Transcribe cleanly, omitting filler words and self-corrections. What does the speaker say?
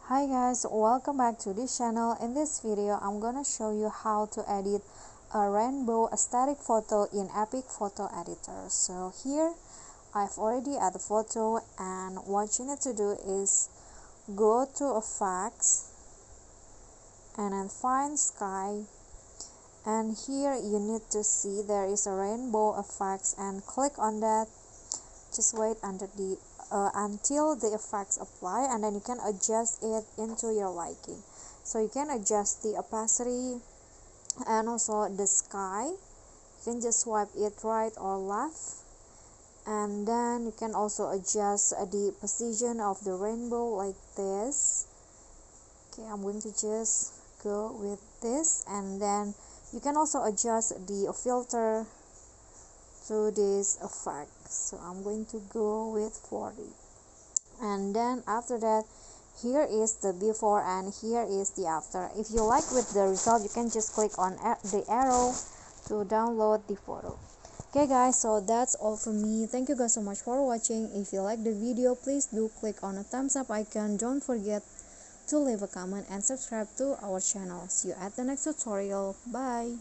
Hi guys, welcome back to this channel. In this video, I'm gonna show you how to edit a rainbow aesthetic photo in EPIK Photo Editor. So here, I've already added the photo, and what you need to do is go to effects and then find sky, and here you need to see there is a rainbow effects and click on that. Just wait until the effects apply, and then you can adjust it into your liking. So you can adjust the opacity and also the sky. You can just swipe it right or left, and then you can also adjust the position of the rainbow like this. Okay, I'm going to just go with this, and then you can also adjust the filter to this effect. So I'm going to go with 40, and then after that, here is the before and here is the after. If you like with the result, you can just click on the arrow to download the photo. Okay guys, so that's all for me. Thank you guys so much for watching. If you like the video, please do click on the thumbs up icon. Don't forget to leave a comment and subscribe to our channel. See you at the next tutorial. Bye.